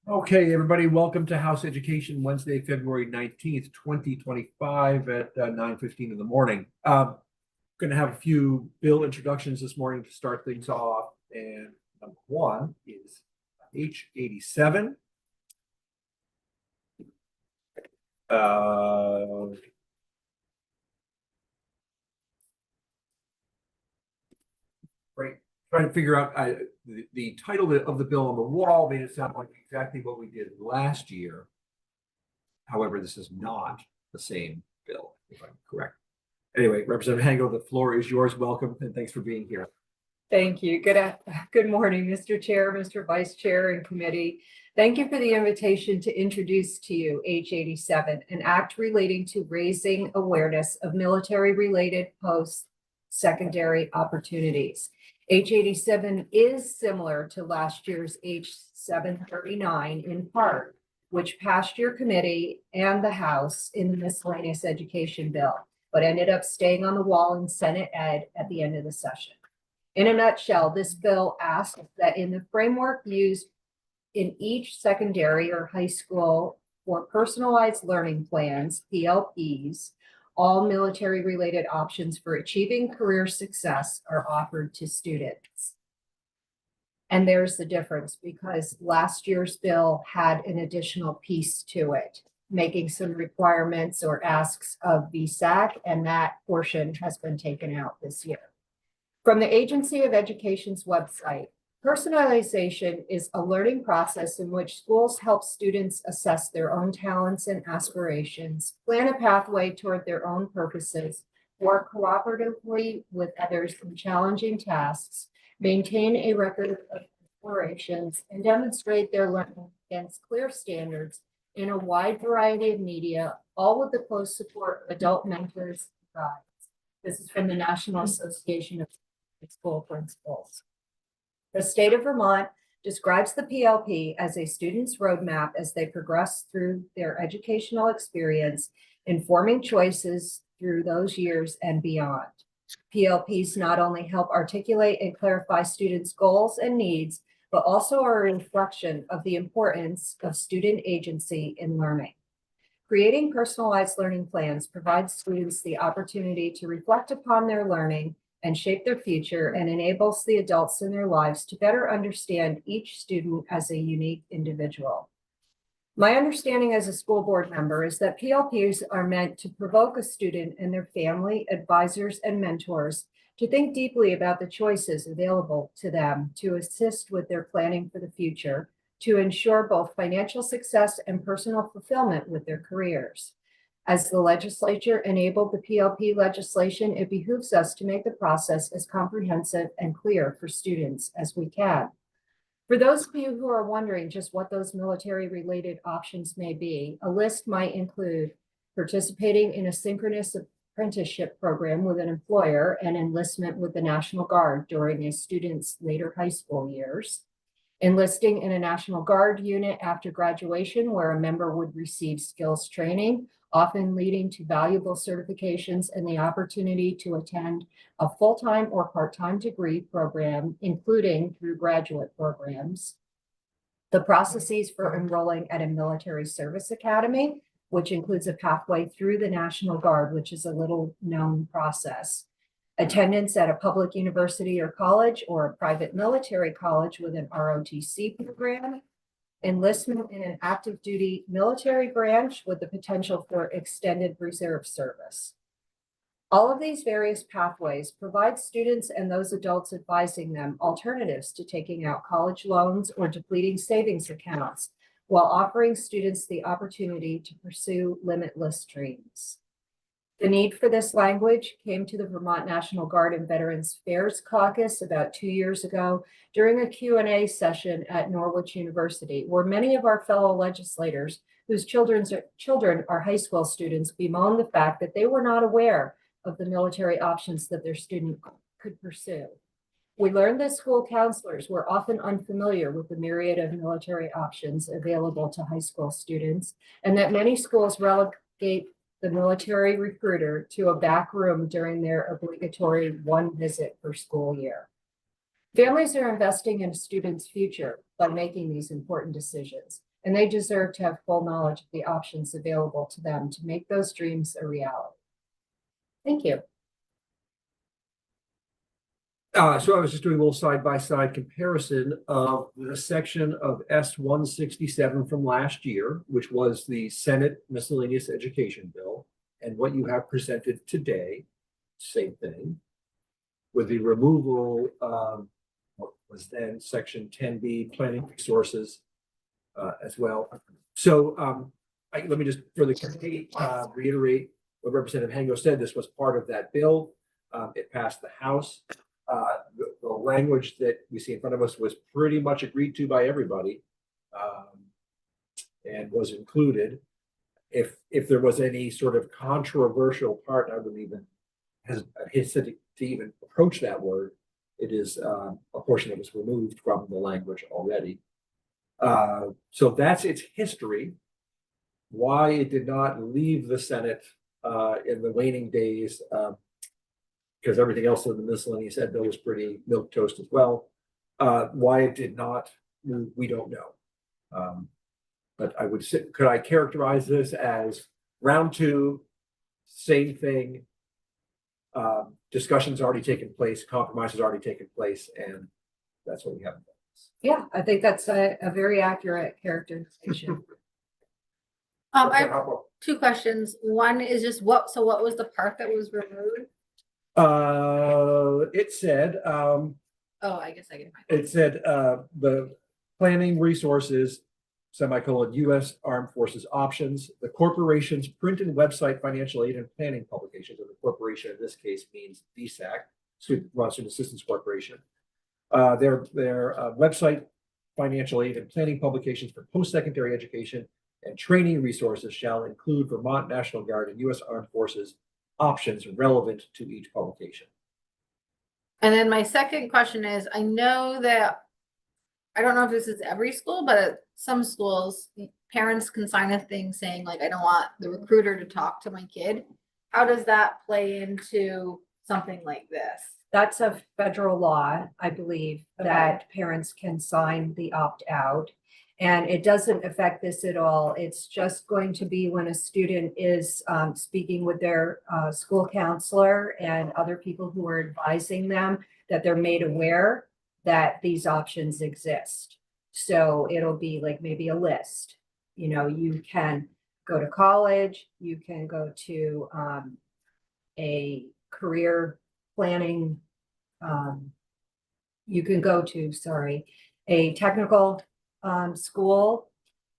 Okay, everybody, welcome to House Education Wednesday, February 19th, 2025 at 9:15 in the morning. Going to have a few bill introductions this morning to start things off. And number one is H87. Right. Trying to figure out the title of the bill on the wall made it sound like exactly what we did last year. However, this is not the same bill, if I'm correct. Anyway, Representative Hango, the floor is yours. Welcome and thanks for being here. Thank you. Good morning, Mr. Chair, Mr. Vice Chair, and committee. Thank you for the invitation to introduce to you H87, an act relating to raising awareness of military-related post-secondary opportunities. H87 is similar to last year's H739 in part, which passed your committee and the House in the miscellaneous education bill, but ended up staying on the wall in Senate Ed at the end of the session. In a nutshell, this bill asks that in the framework used in each secondary or high school for personalized learning plans, PLPs, all military-related options for achieving career success are offered to students. And there's the difference, because last year's bill had an additional piece to it, making some requirements or asks of VSAC, and that portion has been taken out this year. From the Agency of Education's website, personalization is a learning process in which schools help students assess their own talents and aspirations, plan a pathway toward their own purposes, work cooperatively with others in challenging tasks, maintain a record of explorations, and demonstrate their learning against clear standards in a wide variety of media, all with the close support of adult mentors and guides. This is from the National Association of School Principals. The state of Vermont describes the PLP as a student's roadmap as they progress through their educational experience, informing choices through those years and beyond. PLPs not only help articulate and clarify students' goals and needs, but also are a reflection of the importance of student agency in learning. Creating personalized learning plans provides students the opportunity to reflect upon their learning and shape their future, and enables the adults in their lives to better understand each student as a unique individual. My understanding as a school board member is that PLPs are meant to provoke a student and their family, advisors, and mentors to think deeply about the choices available to them to assist with their planning for the future, to ensure both financial success and personal fulfillment with their careers. As the legislature enabled the PLP legislation, it behooves us to make the process as comprehensive and clear for students as we can. For those of you who are wondering just what those military-related options may be, a list might include participating in a synchronous apprenticeship program with an employer and enlistment with the National Guard during a student's later high school years, enlisting in a National Guard unit after graduation where a member would receive skills training, often leading to valuable certifications and the opportunity to attend a full-time or part-time degree program, including through graduate programs. The processes for enrolling at a military service academy, which includes a pathway through the National Guard, which is a little-known process. Attendance at a public university or college or a private military college with an ROTC program, enlistment in an active duty military branch with the potential for extended reserve service. All of these various pathways provide students and those adults advising them alternatives to taking out college loans or depleting savings accounts, while offering students the opportunity to pursue limitless dreams. The need for this language came to the Vermont National Guard and Veterans Affairs Caucus about 2 years ago during a Q&A session at Norwich University, where many of our fellow legislators whose children are high school students bemoaned the fact that they were not aware of the military options that their student could pursue. We learned that school counselors were often unfamiliar with the myriad of military options available to high school students, and that many schools relegate the military recruiter to a back room during their obligatory one visit per school year. Families are investing in a student's future by making these important decisions, and they deserve to have full knowledge of the options available to them to make those dreams a reality. Thank you. So I was just doing a little side-by-side comparison of the section of S-167 from last year, which was the Senate Miscellaneous Education Bill, and what you have presented today, same thing, with the removal of what was then Section 10B, Planning Resources, as well. So let me just, for the committee, reiterate what Representative Hango said. This was part of that bill. It passed the House. The language that we see in front of us was pretty much agreed to by everybody, and was included. If there was any sort of controversial part, I wouldn't even hesitate to even approach that word. It is a portion that was removed from the language already. So that's its history. Why it did not leave the Senate in the waning days, because everything else in the miscellaneous ed bill was pretty milquetoast as well. Why it did not move, we don't know. But I would say, could I characterize this as round two, same thing? Discussion's already taken place, compromise has already taken place, and that's what we have. Yeah, I think that's a very accurate characterization. I have two questions. One is just what was the part that was removed? It said, Oh, I guess I can find it. it said, the planning resources, semicolon, U.S. Armed Forces options, the corporation's print and website financial aid and planning publications, and the corporation in this case means VSAC, Student Assistance Corporation. Their website financial aid and planning publications for post-secondary education and training resources shall include Vermont National Guard and U.S. Armed Forces options relevant to each publication. And then my second question is, I know that, I don't know if this is every school, but at some schools, parents can sign a thing saying like, I don't want the recruiter to talk to my kid. How does that play into something like this? That's a federal law, I believe, Okay. that parents can sign the opt-out. And it doesn't affect this at all. It's just going to be when a student is speaking with their school counselor and other people who are advising them, that they're made aware that these options exist. So it'll be like maybe a list. You know, you can go to college, you can go to a career planning, you can go to, a technical school,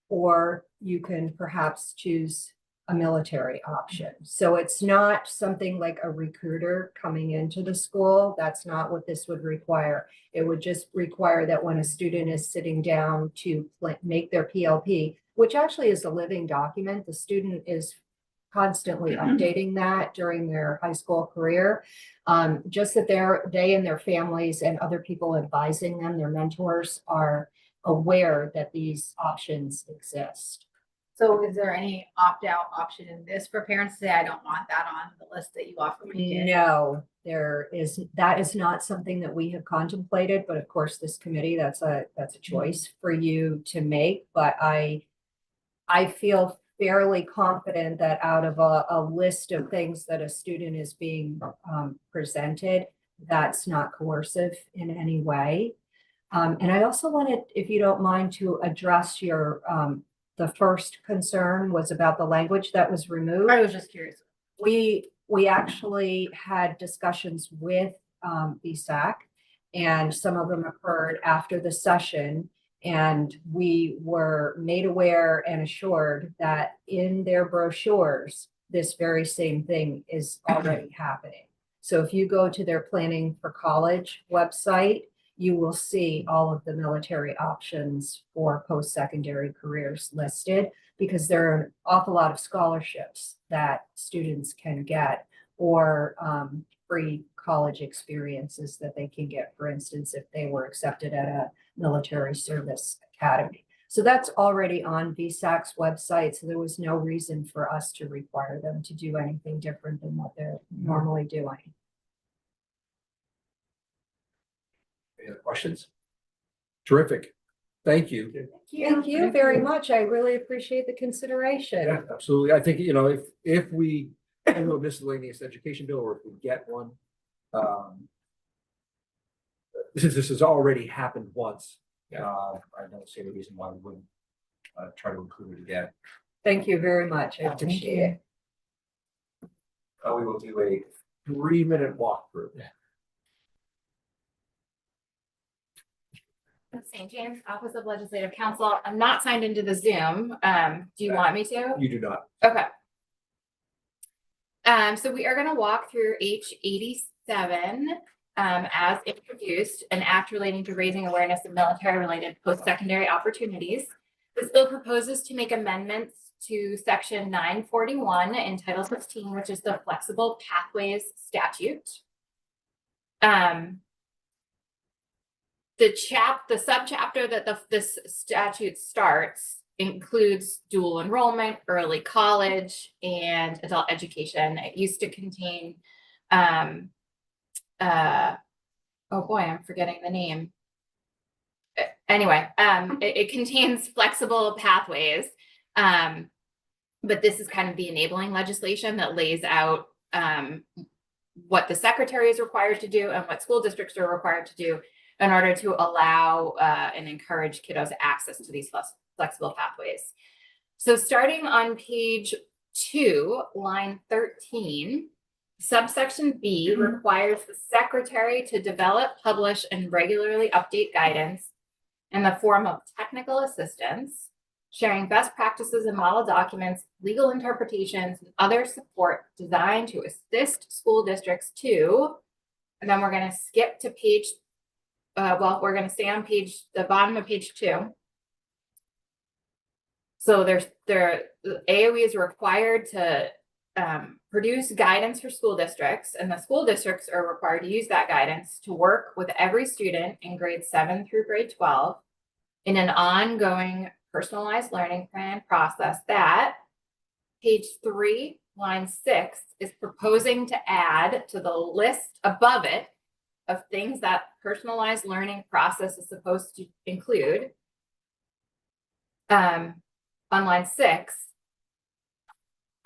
or you can perhaps choose a military option. So it's not something like a recruiter coming into the school. That's not what this would require. It would just require that when a student is sitting down to make their PLP, which actually is a living document, the student is constantly updating that during their high school career. Just that they and their families and other people advising them, their mentors, are aware that these options exist. So is there any opt-out option in this for parents to say, I don't want that on the list that you offer my kid? No, that is not something that we have contemplated, but of course, this committee, that's a choice for you to make. But I feel fairly confident that out of a list of things that a student is being presented, that's not coercive in any way. And I also wanted, if you don't mind, to address your, the first concern was about the language that was removed. I was just curious. We actually had discussions with VSAC, and some of them occurred after the session. And we were made aware and assured that in their brochures, this very same thing is already happening. So if you go to their Planning for College website, you will see all of the military options for post-secondary careers listed, because there are an awful lot of scholarships that students can get, or free college experiences that they can get, for instance, if they were accepted at a military service academy. So that's already on VSAC's website, so there was no reason for us to require them to do anything different than what they're normally doing. Any other questions? Terrific. Thank you. Thank you very much. I really appreciate the consideration. Yeah, absolutely. I think, if we do a miscellaneous education bill, or if we get one, since this has already happened once, I don't see any reason why we wouldn't try to include it again. Thank you very much. I appreciate it. We will do a 3-minute walkthrough. St. James Office of Legislative Counsel. I'm not signed into the Zoom. Do you want me to? You do not. Okay. So we are going to walk through H87 as introduced, an act relating to raising awareness of military-related post-secondary opportunities. This bill proposes to make amendments to Section 941 in Title 16, which is the Flexible Pathways Statute. The subchapter that this statute starts includes dual enrollment, early college, and adult education. It used to contain, oh boy, I'm forgetting the name. Anyway, it contains flexible pathways, but this is kind of the enabling legislation that lays out what the secretary is required to do and what school districts are required to do in order to allow and encourage kiddos access to these flexible pathways. So starting on page 2, line 13, subsection B requires the secretary to develop, publish, and regularly update guidance in the form of technical assistance, sharing best practices and model documents, legal interpretations, and other support designed to assist school districts to, and then we're going to skip to page we're going to stay on the bottom of page 2. So the AOE is required to produce guidance for school districts, and the school districts are required to use that guidance to work with every student in grades 7 through grade 12 in an ongoing personalized learning plan process that page 3, line 6 is proposing to add to the list above it of things that personalized learning process is supposed to include. On line 6,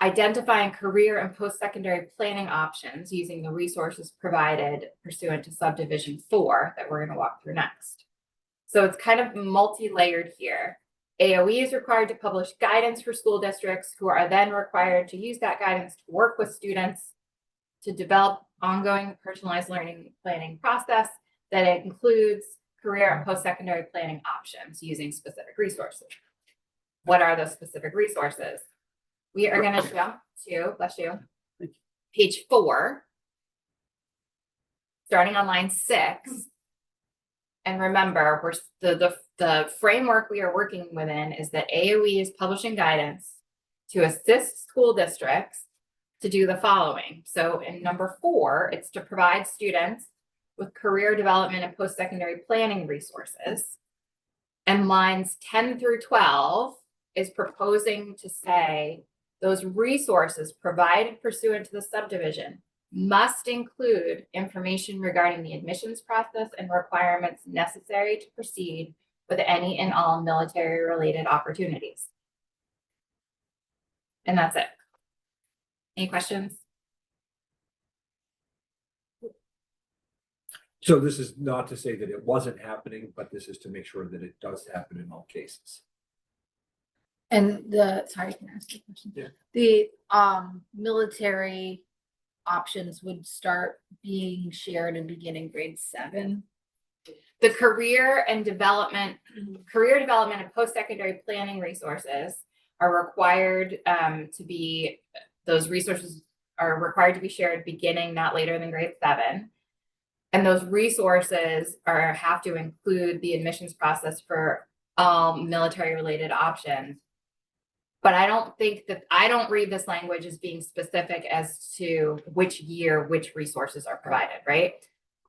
identifying career and post-secondary planning options using the resources provided pursuant to subdivision 4 that we're going to walk through next. So it's kind of multi-layered here. AOE is required to publish guidance for school districts, who are then required to use that guidance to work with students to develop ongoing personalized learning planning process that includes career and post-secondary planning options using specific resources. What are those specific resources? We are going to jump to, bless you, page 4, starting on line 6. And remember, the framework we are working within is that AOE is publishing guidance to assist school districts to do the following. So in number 4, it's to provide students with career development and post-secondary planning resources. And lines 10 through 12 is proposing to say those resources provided pursuant to the subdivision must include information regarding the admissions process and requirements necessary to proceed with any and all military-related opportunities. And that's it. Any questions? So this is not to say that it wasn't happening, but this is to make sure that it does happen in all cases. And sorry, can I ask you a question? Yeah. The military options would start being shared and begin in grade 7. The career development and post-secondary planning resources are required those resources are required to be shared beginning not later than grade 7. And those resources have to include the admissions process for all military-related options. But I don't read this language as being specific as to which year, which resources are provided, right?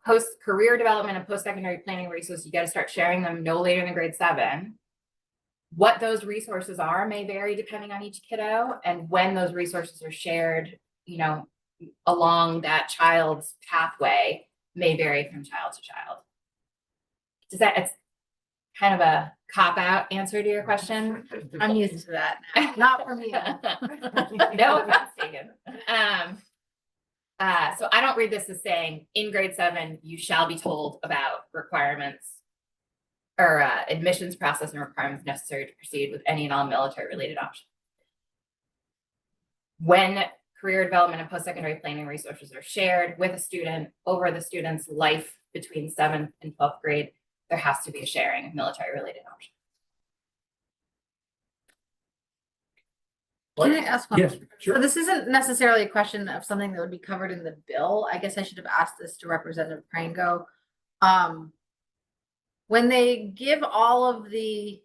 Post-career development and post-secondary planning resources, you got to start sharing them no later than grade 7. What those resources are may vary depending on each kiddo, and when those resources are shared, along that child's pathway may vary from child to child. does that, it's kind of a cop-out answer to your question? I'm used to that now, not from you. No offense taken. So I don't read this as saying in grade 7, you shall be told about requirements or admissions process and requirements necessary to proceed with any and all military related options. When career development and post-secondary planning resources are shared with a student over the student's life between 7th and 12th grade, there has to be a sharing of military related options. Can I ask one? Yes, So sure. this isn't necessarily a question of something that would be covered in the bill. I guess I should have asked this to Representative Prango. When they give all of the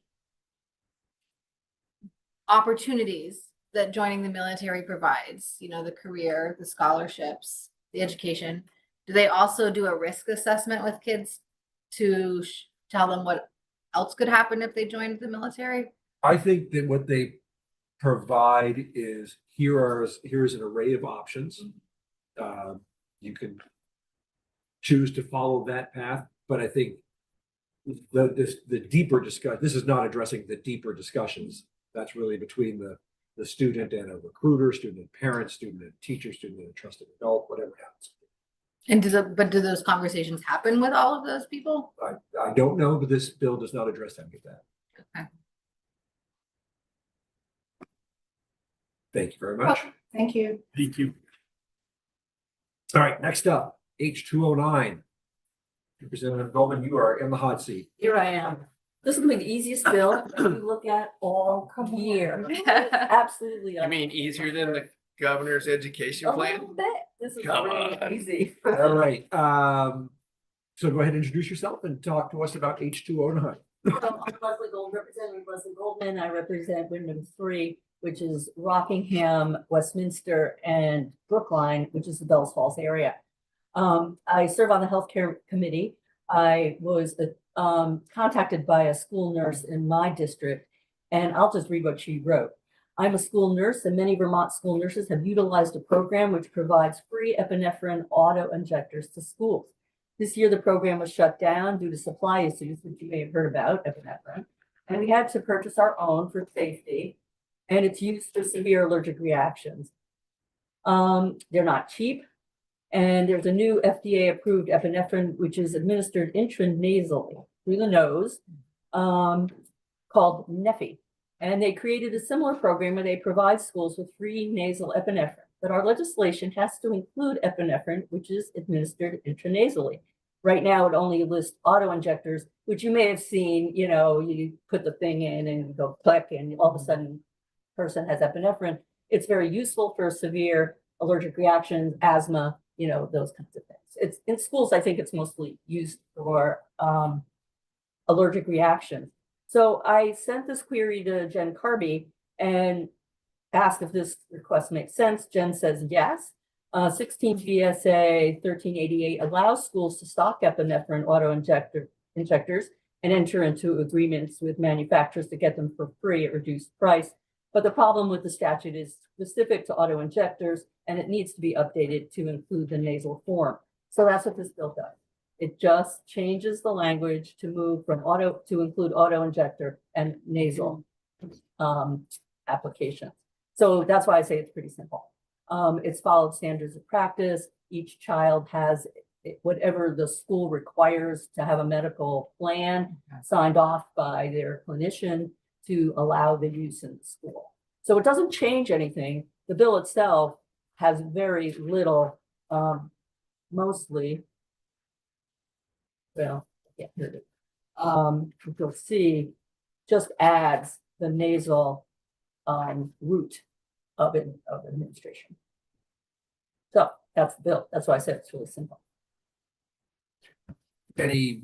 opportunities that joining the military provides, you know, the career, the scholarships, the education, do they also do a risk assessment with kids to tell them what else could happen if they joined the military? I think that what they provide is here's an array of options. You can choose to follow that path, but I think the deeper discussion, this is not addressing the deeper discussions. That's really between the student and a recruiter, student and parent, student and teacher, student and a trusted adult, whatever happens. And do those conversations happen with all of those people? I don't know, but this bill does not address any of that. Okay. Thank you very much. Thank you. Thank you. All right, next up, H209. Representative Goldman, you are in the hot seat. Here I am. This is gonna be the easiest bill to look at all year. Absolutely. You mean easier than the governor's education A plan? little bit. This is Come really on. easy. All right, so go ahead and introduce yourself and talk to us about H209. I'm Leslie Gold, Representative Leslie Goldman. I represent Wyndham 3, which is Rockingham, Westminster, and Brookline, which is the Bells Falls area. I serve on the healthcare committee. I was contacted by a school nurse in my district, and I'll just read what she wrote. I'm a school nurse, and many Vermont school nurses have utilized a program which provides free epinephrine auto injectors to schools. This year, the program was shut down due to supply issues, which you may have heard about, epinephrine, and we had to purchase our own for safety, and it's used for severe allergic reactions. They're not cheap. And there's a new FDA-approved epinephrine, which is administered intranasally through the nose, called Neffy. And they created a similar program where they provide schools with free nasal epinephrine. But our legislation has to include epinephrine, which is administered intranasally. Right now, it only lists auto injectors, which you may have seen, you know, you put the thing in and you go click and all of a sudden person has epinephrine. It's very useful for severe allergic reactions, asthma, you know, those kinds of things. It's in schools, I think it's mostly used for allergic reactions. So I sent this query to Jen Carby and asked if this request makes sense. Jen says yes. 16 VSA 1388 allows schools to stock epinephrine auto injectors and enter into agreements with manufacturers to get them for free at reduced price. But the problem with the statute is specific to auto injectors, and it needs to be updated to include the nasal form. So that's what this bill does. It just changes the language to move from auto to include auto injector and nasal applications. So that's why I say it's pretty simple. It's followed standards of practice. Each child has whatever the school requires to have a medical plan signed off by their clinician to allow the use in the school. So it doesn't change anything. The bill itself has very little, mostly, well, yeah, here it is. You'll see, just adds the nasal route of administration. So that's the bill. That's why I said it's really simple. Any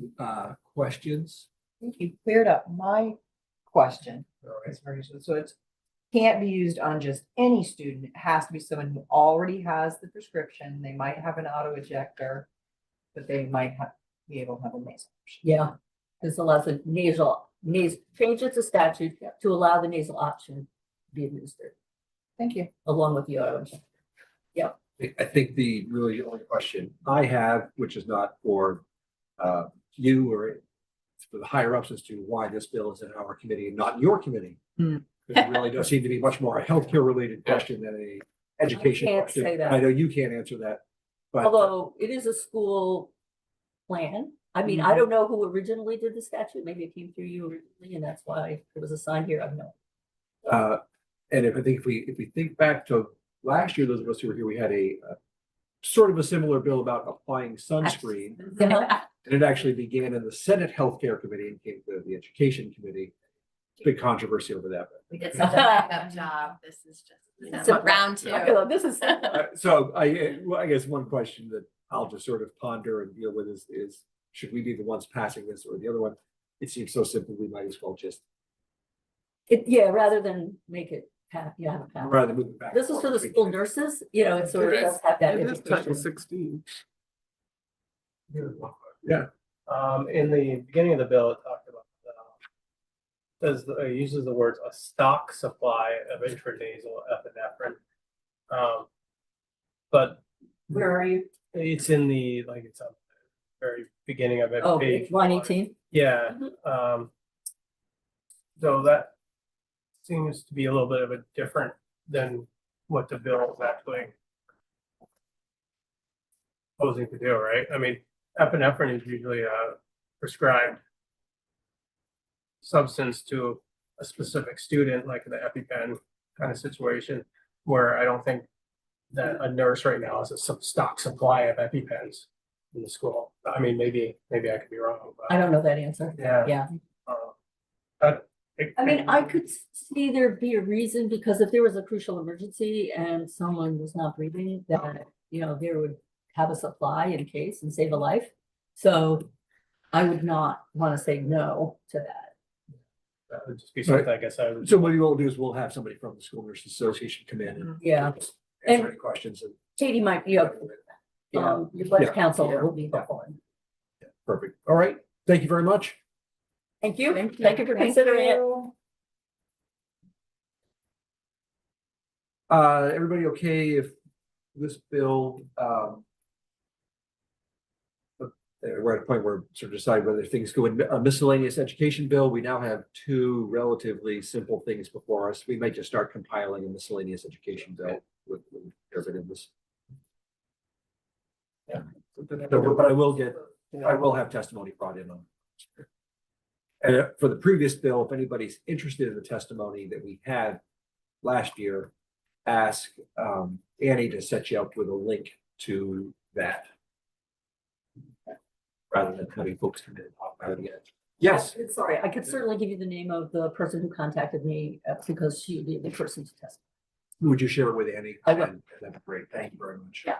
questions? I think you cleared up my question. All right. So it can't be used on just any student. It has to be someone who already has the prescription. They might have an auto injector, but they might be able to have a nasal. Yeah, this allows the nasal, changes the statute to allow the nasal option to be administered Thank you. along with the auto injector. I think the really only question I have, which is not for you or for the higher ups as to why this bill is in our committee and not in your committee. Hmm. It really does seem to be much more a healthcare related question than a education can't question. say that. I know you can't answer that, but Although it is a school plan. I mean, I don't know who originally did the statute. Maybe it came through you originally, and that's why it was assigned here. I don't know. and if we think back to last year, those of us who were here, we had a sort of a similar bill about applying sunscreen. Uh-huh. And it actually began in the Senate Healthcare Committee and came to the Education Committee. Big controversy over that. We did such a backup job. This is just round two. This is. So I guess one question that I'll just sort of ponder and deal with is should we be the ones passing this or the other one? It seems so simple, we might as well just Yeah, rather than make it, have a path. rather than move it back. This is for the school nurses, it sort of does have that. It is Title education. 16. Yeah, In the beginning of the bill, it talked about, uses the words a stock supply of intranasal epinephrine. But Where are you? it's in the, it's on the very beginning of it. Oh, page it's 118. Yeah, Mhm. so that seems to be a little bit of a different than what the bill is actually proposing to do, right? I mean, epinephrine is usually a prescribed substance to a specific student, like the EpiPen kind of situation, where I don't think that a nurse right now has a stock supply of EpiPens in the school. I mean, maybe I could be wrong, I but don't know that answer. yeah. Yeah. It- I mean, I could see there be a reason, because if there was a crucial emergency and someone was not breathing, then, there would have a supply in case and save a life. So I would not want to say no to that. That would just be something, I guess I would. so what we will do is we'll have somebody from the School Nurses Association come in and Yeah. answer any questions. And Katie might be, your budget Yeah. council Yeah. will be helpful. Perfect. All right. Thank you very much. Thank you. Thank you for considering it. Everybody okay if this bill, we're at a point where sort of decide whether things go in a miscellaneous education bill. We now have two relatively simple things before us. We might just start compiling a miscellaneous education bill with everything in this. Yeah, but I will have testimony brought in on. And for the previous bill, if anybody's interested in the testimony that we had last year, ask Annie to set you up with a link to that. Rather than having folks come in and talk about it again. Yes, Sorry, I could certainly give you the name of the person who contacted me, because she would be the person to test. would you share it with Annie? I will. And that'd be great. Thank you very much. Yeah.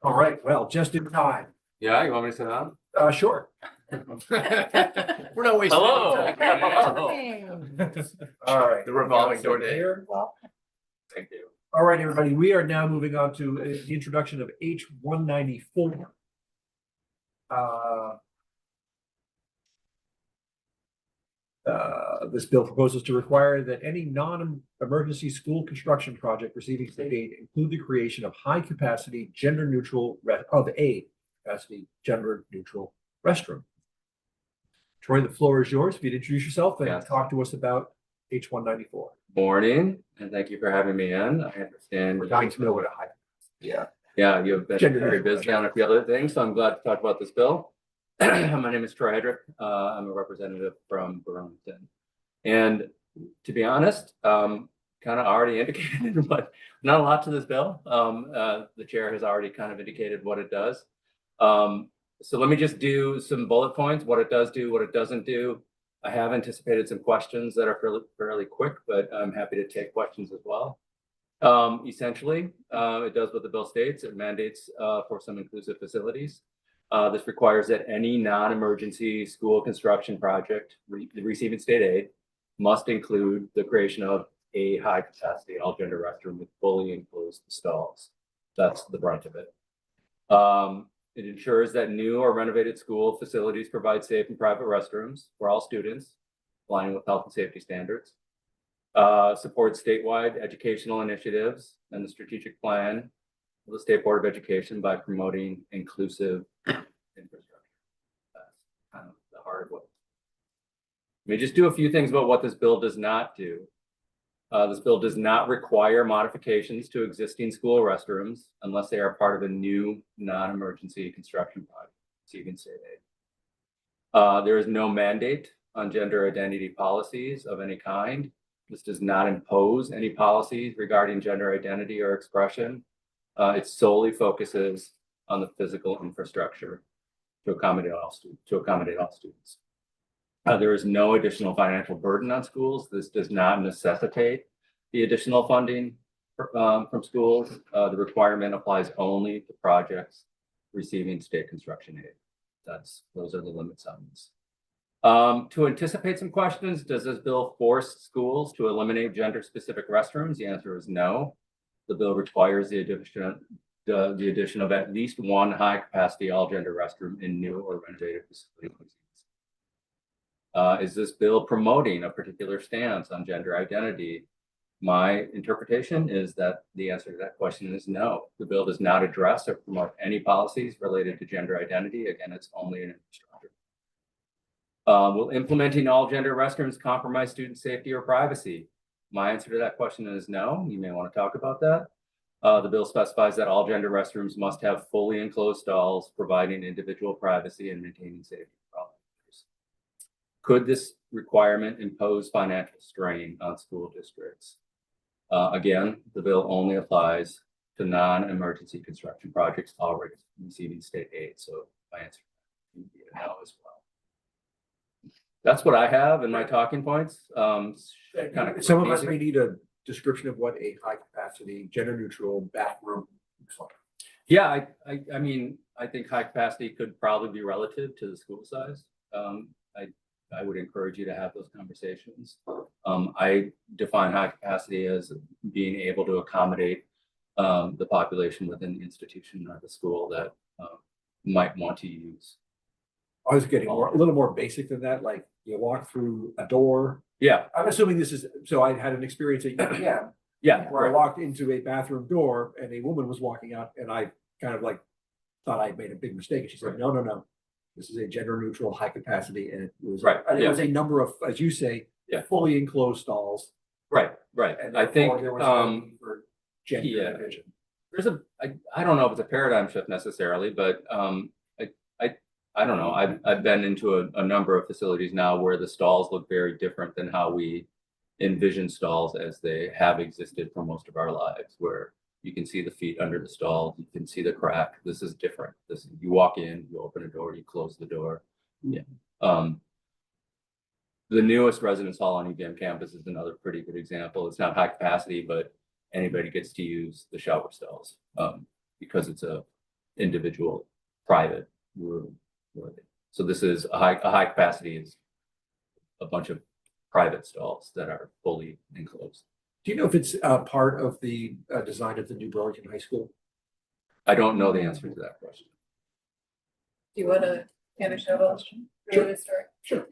All right, well, just in time. Yeah, you want me to sit down? Sure. We're not wasting. Hello. any time. All right. The revolving door day. Here. Thank you. All right, everybody, we are now moving on to the introduction of H-194. This bill proposes to require that any non-emergency school construction project receiving state aid include the creation of high-capacity, gender-neutral restroom. Troy, the floor is yours. If you'd introduce yourself and Yes. talk to us about H-194. Morning, and thank you for having me in. I understand. We're dying to know what a high. Yeah, you've been Gender very neutral. busy on a few other things, so I'm glad to talk about this bill. My name is Troy Hedrick. I'm a representative from Burlington. And to be honest, kind of already indicated, but not a lot to this bill. The chair has already kind of indicated what it does. So let me just do some bullet points, what it does do, what it doesn't do. I have anticipated some questions that are fairly quick, but I'm happy to take questions as well. Essentially, it does what the bill states. It mandates for some inclusive facilities. This requires that any non-emergency school construction project receiving state aid must include the creation of a high-capacity all-gender restroom with fully enclosed stalls. That's the brunt of it. It ensures that new or renovated school facilities provide safe and private restrooms for all students, aligning with health and safety standards. Supports statewide educational initiatives and the strategic plan of the State Board of Education by promoting inclusive infrastructure. part of what. Let me just do a few things about what this bill does not do. This bill does not require modifications to existing school restrooms unless they are part of a new non-emergency construction project. So you can say they. There is no mandate on gender identity policies of any kind. This does not impose any policies regarding gender identity or expression. It solely focuses on the physical infrastructure to accommodate all students. There is no additional financial burden on schools. This does not necessitate the additional funding from schools. The requirement applies only to projects receiving state construction aid. Those are the limits on this. To anticipate some questions, does this bill force schools to eliminate gender-specific restrooms? The answer is no. The bill requires the addition of at least one high-capacity all-gender restroom in new or renovated facilities. Is this bill promoting a particular stance on gender identity? My interpretation is that the answer to that question is no. The bill does not address or promote any policies related to gender identity. Again, it's only an infrastructure. Will implementing all gender restrooms compromise student safety or privacy? My answer to that question is no. You may want to talk about that. The bill specifies that all gender restrooms must have fully enclosed stalls, providing individual privacy and maintaining safety for all users. Could this requirement impose financial strain on school districts? Again, the bill only applies to non-emergency construction projects already receiving state aid. So my answer would be a no as well. That's what I have in my talking points. Some of us may need a description of what a high capacity, gender neutral bathroom looks like. Yeah, I mean, I think high capacity could probably be relative to the school size. I would encourage you to have those conversations. I define high capacity as being able to accommodate the population within the institution or the school that might want to use. I was getting a little more basic than that, like you walk through a door. Yeah, I'm assuming this is, so I had an experience at UVM yeah, where I right. walked into a bathroom door and a woman was walking out and I kind of like thought I'd made a big mistake. And she said, no. This is a gender neutral high capacity. And it was, Right, and it yeah. was a number of, as you say, Yeah. fully enclosed stalls. Right. And I think therefore there was no need for gender yeah. division. there's I don't know if it's a paradigm shift necessarily, but I don't know. I've been into a number of facilities now where the stalls look very different than how we envision stalls as they have existed for most of our lives, where you can see the feet under the stall, you can see the crack. This is different. You walk in, you open a door, you close the door. Yeah. The newest residence hall on UVM campus is another pretty good example. It's not high capacity, but anybody gets to use the shower stalls because it's a individual private room. So this is a high capacity is a bunch of private stalls that are fully enclosed. Do you know if it's part of the design of the new Burlington High School? I don't know the answer to that question. Do you want to finish up? Sure.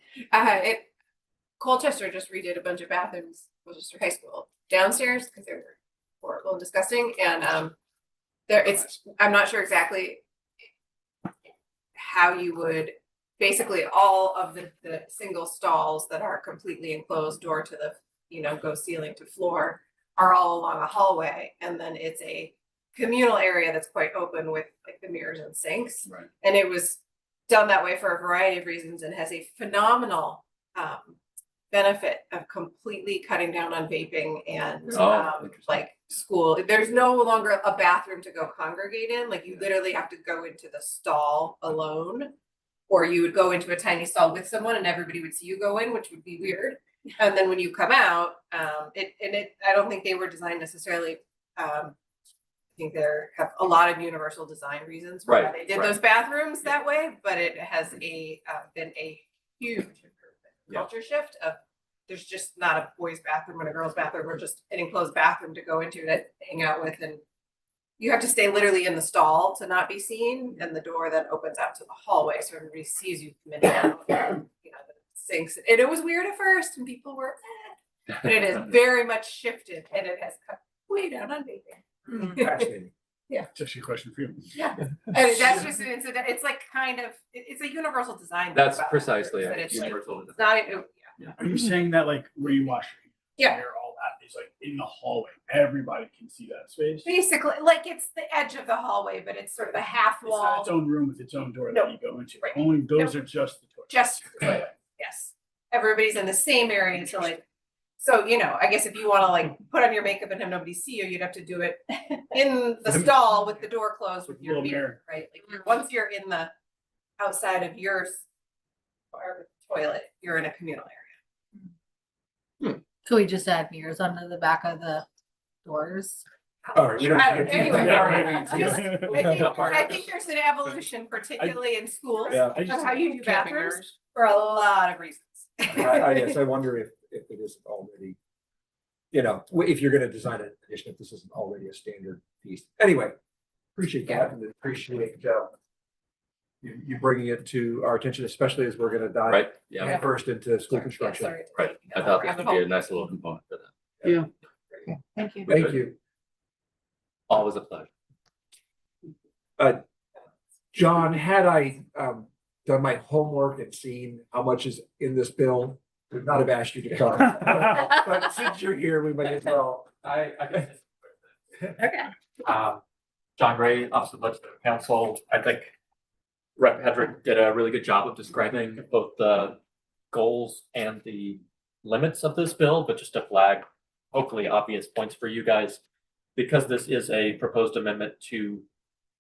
Colchester just redid a bunch of bathrooms, Colchester High School, downstairs because they were horrible and disgusting. And I'm not sure exactly how you would, basically all of the single stalls that are completely enclosed, door to the, go ceiling to floor, are all along a hallway. And then it's a communal area that's quite open with like the mirrors and sinks. Right. And it was done that way for a variety of reasons and has a phenomenal benefit of completely cutting down on vaping and Interesting. like school. There's no longer a bathroom to go congregate in. Like you literally have to go into the stall alone, or you would go into a tiny stall with someone and everybody would see you go in, which would be weird. And then when you come out, I don't think they were designed necessarily. I think there have a lot of universal design reasons why Right, they did right. those bathrooms that way, but it has been a huge improvement. Yeah. Culture shift of there's just not a boys' bathroom and a girls' bathroom, or just an enclosed bathroom to go into to hang out with, and you have to stay literally in the stall to not be seen, and the door then opens out to the hallway so everybody sees you come in and out, the sinks. And it was weird at first and people were but it has very much shifted and it has cut way down on vaping. Fascinating. It's actually a question for you. Yeah. And that's just an incident, it's like kind of, it's a universal design. thing That's about precisely bathrooms, it. that it's like- Universal It's not, Are you saying that like where you wash your Yeah. hair, all that is like in the hallway, everybody can see that space? basically, like it's the edge of the hallway, but it's sort of a half It's not its wall, own room with its own door No. that you go into. Right. Only those are just the toilets. just, the toilet. Yes. Everybody's in the same area until like, so, I guess if you wanna like put on your makeup and have nobody see you, you'd have to do it in the stall with the door closed with your Little mirror, mirror. right? Like, once you're in the outside of your toilet, you're in a communal area. Could we just add mirrors under the back of the doors? All right, we don't- I don't- anyway, Yeah. I think there's an evolution, particularly in schools, Yeah. I of just, how you do Camping bathrooms mirrors? for a lot of reasons. I guess I wonder if it isn't already, if you're gonna design an addition, if this isn't already a standard piece. Anyway, appreciate that and appreciate you bringing it to our attention, especially as we're gonna dive Right, yeah, first into school Yeah, construction. sorry. right. I thought this would be a nice little component for that. Thank you. Thank you. Always a pleasure. John, had I done my homework and seen how much is in this bill, would not have asked you to come. But since you're here, we might as well. Okay. Okay. John Gray, Office of Legislative Counsel. I think Rep. Hedrick did a really good job of describing both the goals and the limits of this bill, but just to flag hopefully obvious points for you guys. Because this is a proposed amendment to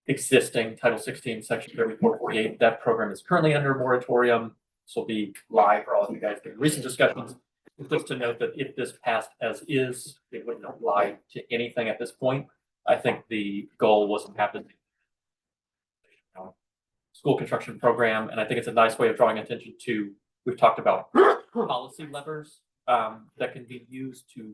existing Title 16, Section 3448, that program is currently under moratorium. This will be live for all of you guys during recent discussions. Just to note that if this passed as is, it wouldn't apply to anything at this point. I think the goal was to have the school construction program, and I think it's a nice way of drawing attention to, we've talked about policy levers that can be used to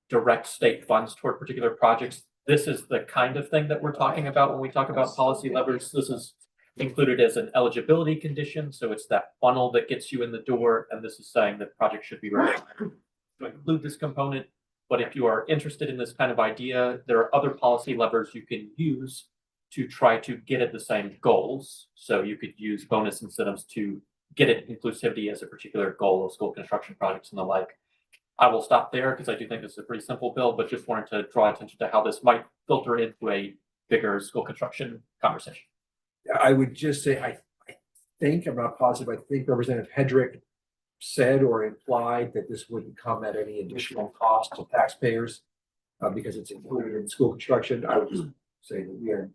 direct state funds toward particular projects. This is the kind of thing that we're talking about when we talk about policy levers. This is included as an eligibility condition, so it's that funnel that gets you in the door, and this is saying that projects should be ready to include this component. But if you are interested in this kind of idea, there are other policy levers you can use to try to get at the same goals. So you could use bonus incentives to get at inclusivity as a particular goal of school construction projects and the like. I will stop there because I do think this is a pretty simple bill, but just wanted to draw attention to how this might filter into a bigger school construction conversation. I would just say, I think, I'm not positive, I think Representative Hedrick said or implied that this wouldn't come at any additional cost to taxpayers because it's included in school construction. I would just say that we are,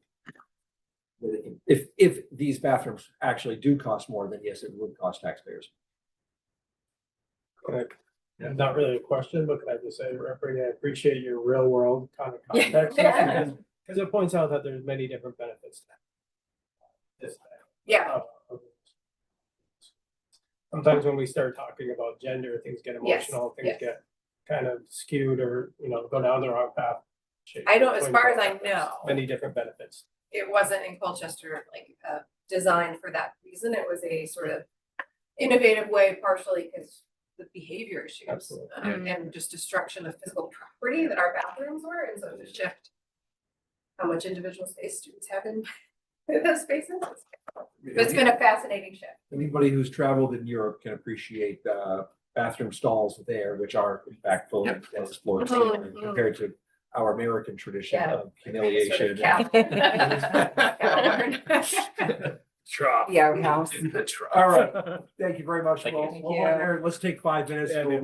if these bathrooms actually do cost more, then yes, it would cost taxpayers. Not really a question, but can I just say, Representative, I appreciate your real world kind of context. Yeah. Because it points out that there's many different benefits. to this. Yeah, Sometimes when we start talking about gender, things get Yes, emotional, things yes. get kind of skewed or, go down the wrong path. I don't, as far as I know, Many different benefits. it wasn't in Colchester like designed for that reason. It was a sort of innovative way, partially because the behavior issues Absolutely. and just destruction of physical property that our bathrooms were, and so to shift how much individual space students have in those spaces. It's been a fascinating shift. Anybody who's traveled in Europe can appreciate bathroom stalls there, which are in fact full of tennis floors compared to our American tradition Yeah. of humiliation. The outhouse. All right, thank you very much. Thank We'll- you. we'll end there. Let's take 5 minutes. Yeah, We'll maybe